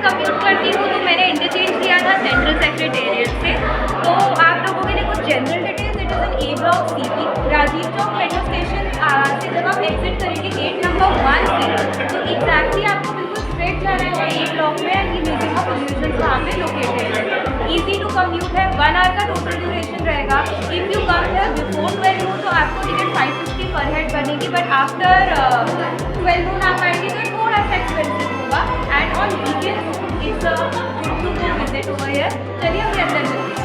Commute करती हूँ तो मैंने इंटरचेंज किया था सेंट्रल सेक्रेटेरिएट से। तो आप लोगों के लिए कुछ general details. It is an A block CP, Rajiv Chowk metro station से जब आप एग्जिट करेंगे गेट नंबर 1 से, तो एग्जैक्टली आपको बिल्कुल स्ट्रेट जाना है ए ब्लॉक में। एंड म्यूजियम ऑफ इल्यूजन वहाँ पे लोकेटेड है। ईजी टू कम्यूट है, 1 आवर का टोटल ड्यूरेशन रहेगा। If you come here before 12 नून तो आपको टिकट 550 पर हेड बनेगी, बट आफ्टर 12 नून आप आएंगे तो थोड़ा सा एक्सपेंसिव होगा। And on weekends it's a to visit over here. चलिए हम अंदर चलते हैं।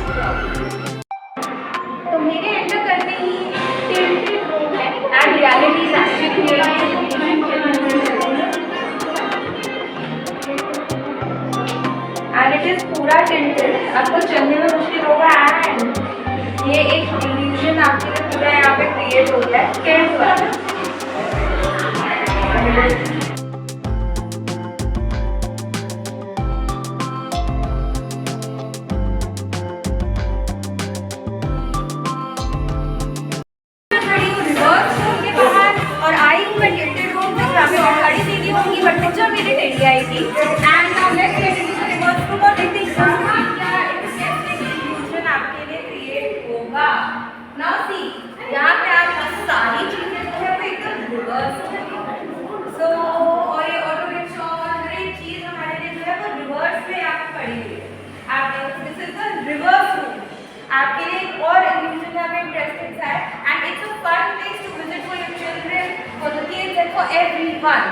तो मेरे एंटर करते ही टिल्टेड रूम है and reality is actually and it is पूरा टिल्टेड, आपको चलने में मुश्किल होगा। एंड ये एक इल्यूजन आपके लिए पूरा यहाँ पे क्रिएट हो गया है टिल्ट वाला। आई थी and now let's get into the reverse room और देखते हैं क्या इल्यूजन आपके लिए क्रिएट होगा। नाउ सी यहाँ पे आप सारी चीजें जो है वो एकदम रिवर्स है। सो और ये ऑटो रिक्शा और हर एक चीज हमारे लिए जो है वो रिवर्स में यहाँ पे पड़ी हुई है। आप देखो this is the reverse room. आपके लिए एक और इल्यूजन यहाँ पे इंटरेस्टिंग है and it's a fun place to visit for your children, for the kids and for everyone.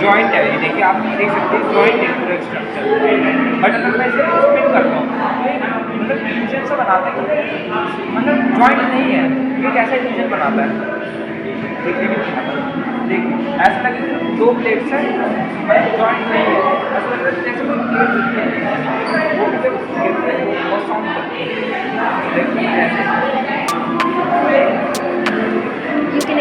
Joint है, ये देखिए आप देख सकते हैं जॉइंट है पूरा स्ट्रक्चर। बट अगर मैं इसे स्पिन करता हूँ मतलब इल्यूजन से बनाते हैं मतलब जॉइंट नहीं है, ये कैसा इल्यूजन बनाता है देखिए ऐसा लगेगा 2 प्लेट्स है मतलब जॉइंट नहीं है, ऐसा लग रहा है जैसे कोई प्लेट है वो बहुत साउंड करती है। देखिए ऐसे You can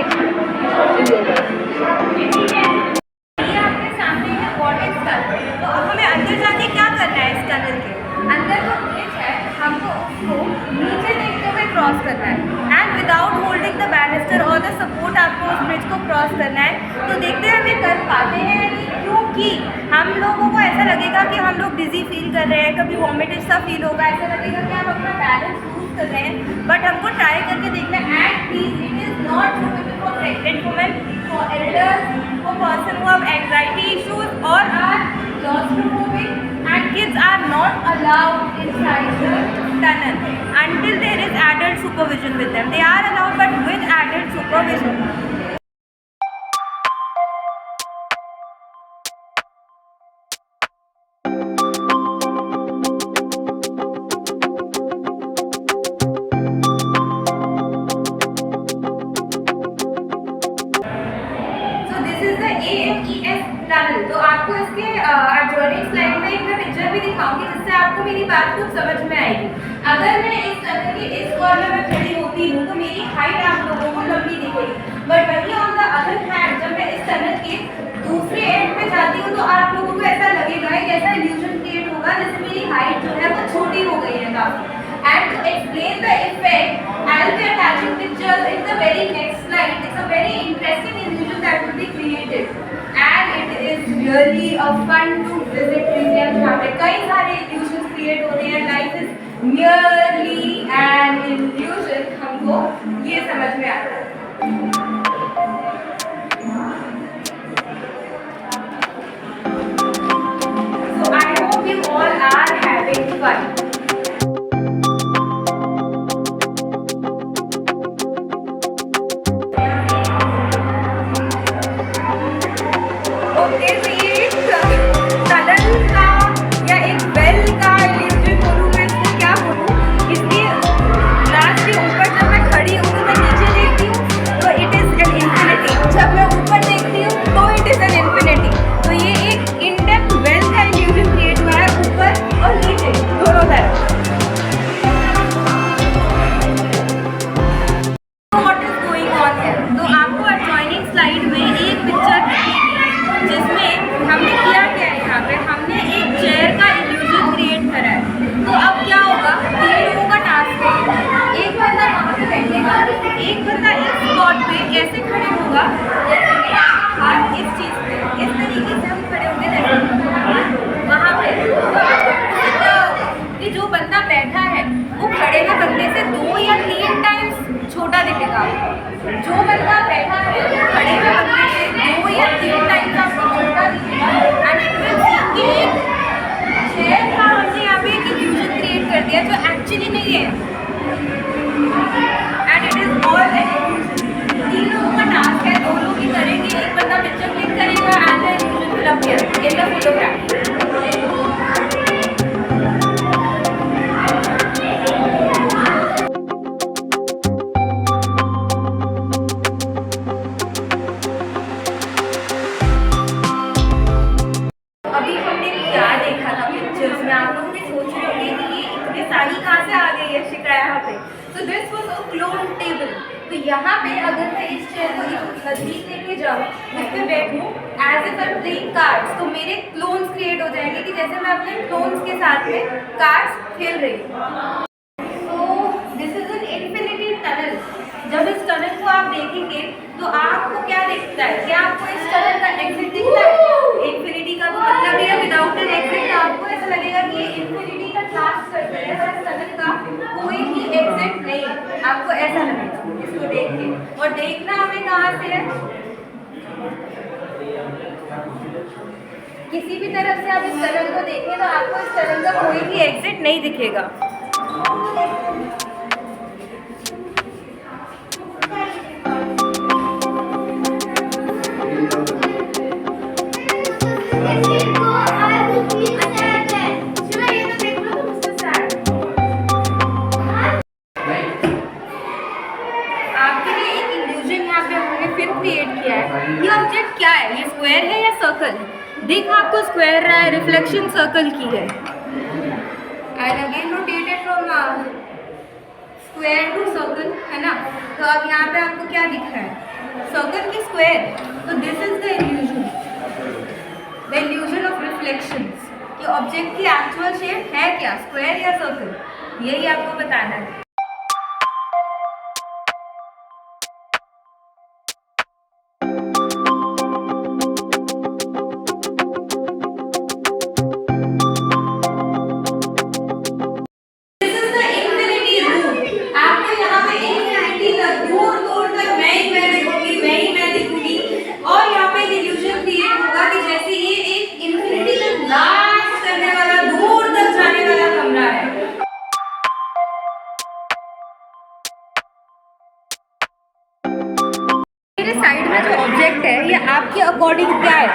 तो अब हमें अंदर जाके क्या करना है। इस टनल के अंदर जो ब्रिज है हमको उसको नीचे देखते हुए क्रॉस करना है and without holding the barrister और द सपोर्ट आपको उस ब्रिज को क्रॉस करना है। तो देखते हैं हमें कर पाते हैं या नहीं, क्योंकि हम लोगों को ऐसा लगेगा कि हम लोग डिजी फील कर रहे हैं, कभी वॉमिटिव सा फील होगा, ऐसा लगेगा कि हम अपना बैलेंस लूज कर रहे हैं। बट हमको ट्राई करके देखना है। And please it is not suitable for pregnant women, for elders, for person who have anxiety issues or are claustrophobic, and kids are not allowed inside the tunnel until there is adult supervision with them. They are allowed but with adult supervision. Tunnel तो आपको इसके adjoining slide में एक मैं picture भी दिखाऊंगी जिससे आपको मेरी बात कुछ समझ में आएगी। अगर मैं इस टनल के इस कॉर्नर में खड़ी होती हूँ तो मेरी हाइट आप लोगों को लंबी दिखेगी, बट वहीं ऑन द अदर हैंड जब मैं इस टनल के दूसरे एंड पे जाती हूँ तो आप लोगों को ऐसा लगेगा, एक ऐसा इल्यूजन क्रिएट होगा जैसे मेरी हाइट जो है वो छोटी हो गई है काफी। And to explain the effect, I'll be attaching pictures in the very next slide. It's a very interesting illusion that will be created, and it is really a fun to visit museum. यहाँ पे कई सारे illusions create होते हैं. Life is merely an illusion. हमको ये समझ में आता है. So I hope you all are having fun. आपको। जो बंदा बैठा है खड़े हुए बंदे से 2 या 3 टाइम्स आपको उल्टा दिखेगा एंड इट विल सी कि चेयर का हमने यहाँ पे एक इल्यूजन क्रिएट कर दिया जो एक्चुअली नहीं है and it is all an illusion. 3 लोगों का टास्क है, 2 लोग ही करेंगे, एक बंदा पिक्चर क्लिक करेगा and the illusion will appear in the photograph. अभी हमने क्या देखा था पिक्चर्स में, आप लोग भी सोच रहे होंगे कि ये इतने सारी कहाँ से आ गई है शिका यहाँ पे। So this was a clone table. तो यहाँ पे अगर मैं इस चेयर को नजदीक लेके जाऊँ, उस पर बैठूँ as if I am playing cards, तो मेरे क्लोन्स क्रिएट हो जाएंगे कि जैसे मैं अपने क्लोन्स के साथ में कार्ड्स खेल रही हूँ। तो this is N infinity tunnel. जब इस टनल को आप देखेंगे तो आपको क्या दिखता है? क्या आपको इस टनल का एग्जिट दिखता है? इन्फिनिटी का तो मतलब है विदाउट एन एग्जिट आपको ऐसा लगेगा कि ये इन्फिनिटी का टास्क करते हैं और इस टनल का कोई भी एग्जिट नहीं, आपको ऐसा लगेगा इसको देख के। और देखना हमें कहाँ से है? किसी भी तरफ से आप इस टनल को देखें तो आपको इस टनल का कोई भी एग्जिट नहीं दिखेगा। क्रिएट किया है। ये ऑब्जेक्ट क्या है? ये स्क्वायर है या सर्कल? देख आपको स्क्वायर रहा है, रिफ्लेक्शन सर्कल की है। And again rotated from square to circle, है ना? तो अब यहाँ पे आपको क्या दिख रहा है? सर्कल की स्क्वायर। तो this is the illusion of reflections कि ऑब्जेक्ट की एक्चुअल शेप है क्या, स्क्वायर या सर्कल, यही आपको बताना है। साइड में जो ऑब्जेक्ट है ये आपके अकॉर्डिंग क्या है?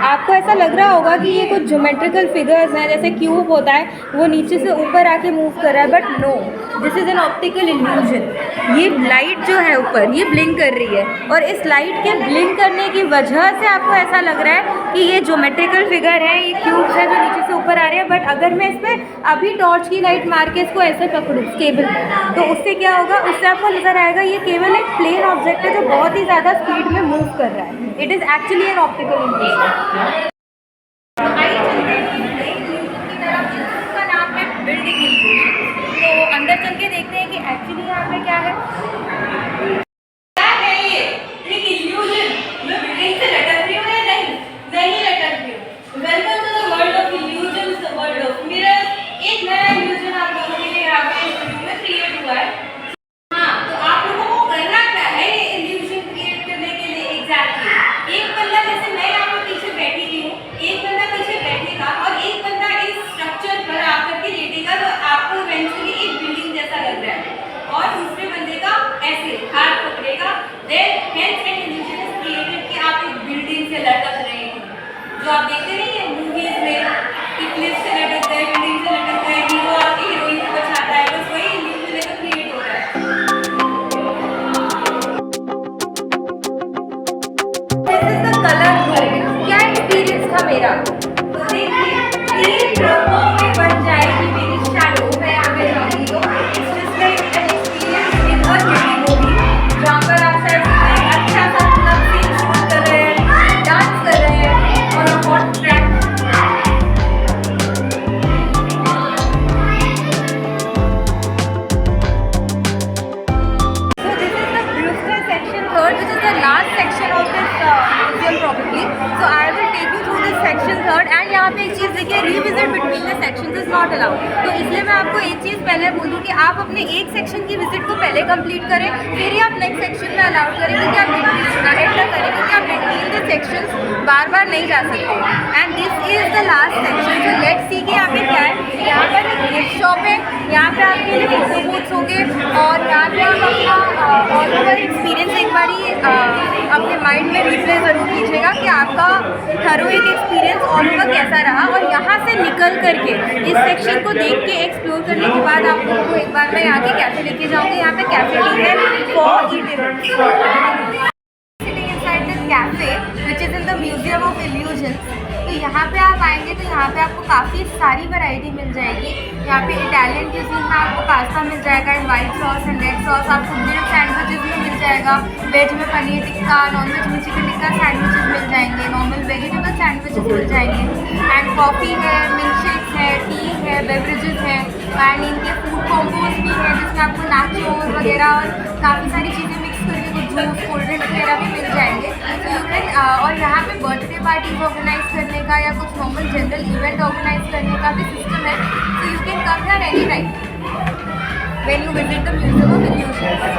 आपको ऐसा लग रहा होगा कि ये कुछ ज्योमेट्रिकल फिगर्स हैं, जैसे क्यूब होता है वो नीचे से ऊपर आके मूव कर रहा है, but no, this is an optical illusion. ये लाइट जो है ऊपर ये ब्लिंक कर रही है और इस लाइट के ब्लिंक करने की वजह से आपको ऐसा लग रहा है कि ये ज्योमेट्रिकल फिगर है, ये क्यूब्स हैं जो नीचे से ऊपर आ रहे हैं। बट अगर मैं इस पर अभी टॉर्च की लाइट मार के इसको ऐसे पकड़ूँ केबल, तो उससे क्या होगा? उससे आपको नजर आएगा ये केवल एक प्लेन ऑब्जेक्ट है जो बहुत ही ज़्यादा स्पीड में मूव कर रहा है। It is actually an optical illusion. इसका नाम है बिल्डिंग इल्यूजन। तो अंदर चल के देखते हैं कि एक्चुअली यहाँ पे क्या है। क्या है ये? एक इल्यूजन। मैं बिल्डिंग से लटक रही हूँ या नहीं लटक रही हूँ। Welcome to the world of illusions, the world of mirrors. एक नया इल्यूजन आप लोगों के लिए यहाँ पे इस वीडियो में क्रिएट हुआ है। हाँ, तो आप लोगों को करना क्या है ये इल्यूजन क्रिएट करने के लिए? एग्जैक्टली एक बंदा, जैसे मैं यहाँ पे पीछे बैठी हुई हूँ, एक बंदा पीछे बैठेगा और एक बंदा इस स्ट्रक्चर पर आकर के लेटेगा, तो आपको इवेंचुअली एक बिल्डिंग जैसा लग रहा है और दूसरे बंदे का ऐसे हाथ पकड़ेगा, then hence an illusion is created कि आप एक बिल्डिंग से लटक रहे हैं। जो आप देखते नहीं है मूवीज में कि क्लिफ से लटक गए, बिल्डिंग से लटक गए, हीरो आके हीरोइन को बचाता है, बस वही इल्यूजन क्रिएट हो रहा है। क्या एक्सपीरियंस था मेरा? तो देखिए 3 रंगों में बन जाएगी मेरी शैडो। मैं यहाँ पे जाऊँगी तो it's just like an experience in a unique movie, जहाँ पर आप शायद अच्छा सा सीन शूट कर रहे हैं, डांस कर रहे हैं और hot third, which is the last section of this museum probably. So I will take you through this section third. And यहाँ पे एक चीज़ देखिए, revisit between the sections is not allowed. तो इसलिए मैं आपको एक चीज़ पहले बोल दूँ कि आप अपने एक सेक्शन की विजिट को पहले कंप्लीट करें, फिर ही आप नेक्स्ट सेक्शन में अलाउड करेंगे कि आप एंटर करेंगे कि आप बिटवीन द सेक्शंस बार बार नहीं जा सकते. And this is the last section. So let's see कि यहाँ पे क्या है. यहाँ पर एक गिफ्ट शॉप है, यहाँ पे आपके लिए फोटो बूथ्स होंगे और यहाँ पे आप अपना ऑल ओवर एक्सपीरियंस एक बारी अपने माइंड में रिप्ले ज़रूर कीजिएगा कि आपका थरो एक एक्सपीरियंस ऑल ओवर कैसा रहा. और यहाँ से निकल करके इस सेक्शन को देख के एक्सप्लोर करने के बाद आप लोगों को एक बार मैं यहाँ के कैफ़े लेके जाऊँगी. यहाँ पे कैफ़े भी है for eating. Sitting inside this cafe, which is in the Museum of Illusions. तो यहाँ पे आप आएंगे तो यहाँ पे आपको काफ़ी सारी वैरायटी मिल जाएगी. यहाँ पे इटालियन क्यूजीन में आपको पास्ता मिल जाएगा and white sauce and red sauce. आपको ग्रिल्ड सैंडविचेस में मिल जाएगा. वेज में पनीर टिक्का, नॉन वेज में चिकन टिक्का सैंडविचेस मिल जाएंगे. नॉर्मल वेजिटेबल सैंडविचेस मिल जाएंगे. एंड कॉफ़ी है, मिल्क शेक्स है, टी है, बेवरेजेस हैं. एंड इनके फूड कॉम्बोज भी हैं जिसमें आपको नाचोस वगैरह और काफ़ी सारी चीज़ें मिक्स करके कुछ जूस, कोल्ड ड्रिंक्स वगैरह भी मिल जाएंगे. तो यू कैन और यहाँ पे बर्थडे पार्टीज ऑर्गेनाइज करने का या कुछ नॉर्मल जनरल इवेंट ऑर्गेनाइज करने का भी सिस्टम है. So you can come here any time when you visit the museum of illusions.